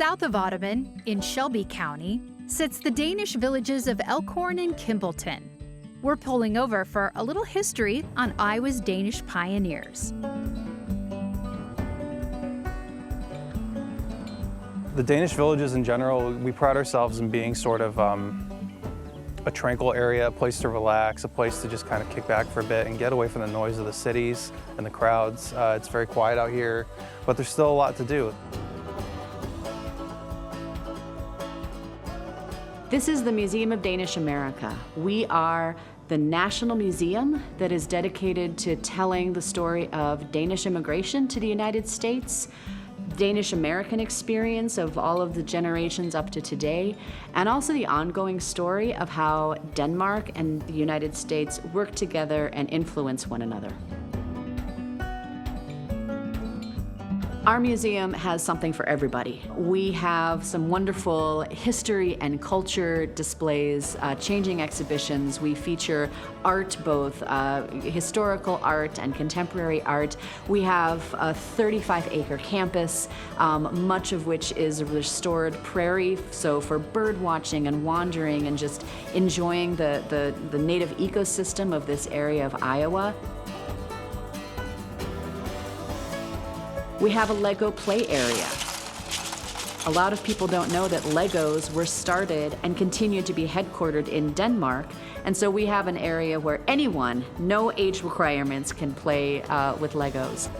South of Ottoman, in Shelby County, sits the Danish villages of Elk Horn and Kimballton. We're pulling over for a little history on Iowa's Danish pioneers. The Danish villages in general, we pride ourselves in being sort of a tranquil area, a place to relax, a place to just kind of kick back for a bit and get away from the noise of the cities and the crowds. It's very quiet out here, but there's still a lot to do. This is the Museum of Danish America. We are the national museum that is dedicated to telling the story of Danish immigration to the United States, Danish American experience of all of the generations up to today, and also the ongoing story of how Denmark and the United States work together and influence one another. Our museum has something for everybody. We have some wonderful history and culture displays, changing exhibitions. We feature art, both historical art and contemporary art. We have a 35-acre campus, much of which is a restored prairie, so for bird watching and wandering and just enjoying the native ecosystem of this area of Iowa. We have a Lego play area. A lot of people don't know that Legos were started and continue to be headquartered in Denmark, and so we have an area where anyone, no age requirements, can play with Legos.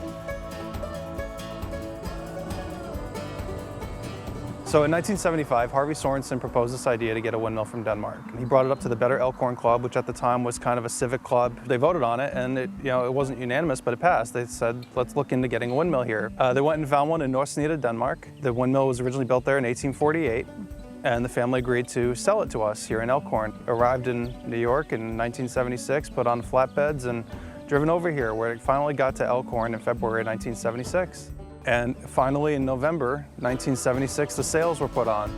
So in 1975, Harvey Sorensen proposed this idea to get a windmill from Denmark. He brought it up to the Better Elk Horn Club, which at the time was kind of a civic club. They voted on it, and it wasn't unanimous, but it passed. They said, let's look into getting a windmill here. They went and found one in North Sneda, Denmark. The windmill was originally built there in 1848, and the family agreed to sell it to us here in Elk Horn. Arrived in New York in 1976, put on flatbeds, and driven over here, where it finally got to Elk Horn in February 1976. And finally, in November 1976, the sails were put on.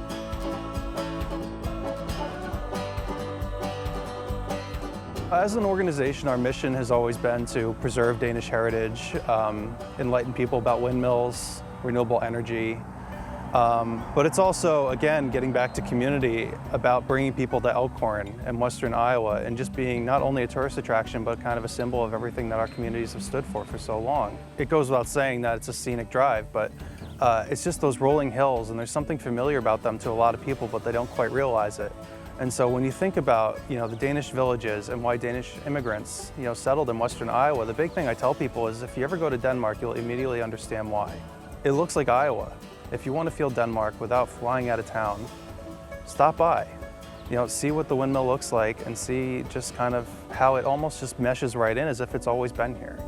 As an organization, our mission has always been to preserve Danish heritage, enlighten people about windmills, renewable energy. But it's also, again, getting back to community, about bringing people to Elk Horn and Western Iowa and just being not only a tourist attraction, but kind of a symbol of everything that our communities have stood for so long. It goes without saying that it's a scenic drive, but it's just those rolling hills, and there's something familiar about them to a lot of people, but they don't quite realize it. And so when you think about, the Danish villages and why Danish immigrants, settled in Western Iowa, the big thing I tell people is if you ever go to Denmark, you'll immediately understand why. It looks like Iowa. If you want to feel Denmark without flying out of town, stop by. See what the windmill looks like and see just kind of how it almost just meshes right in as if it's always been here.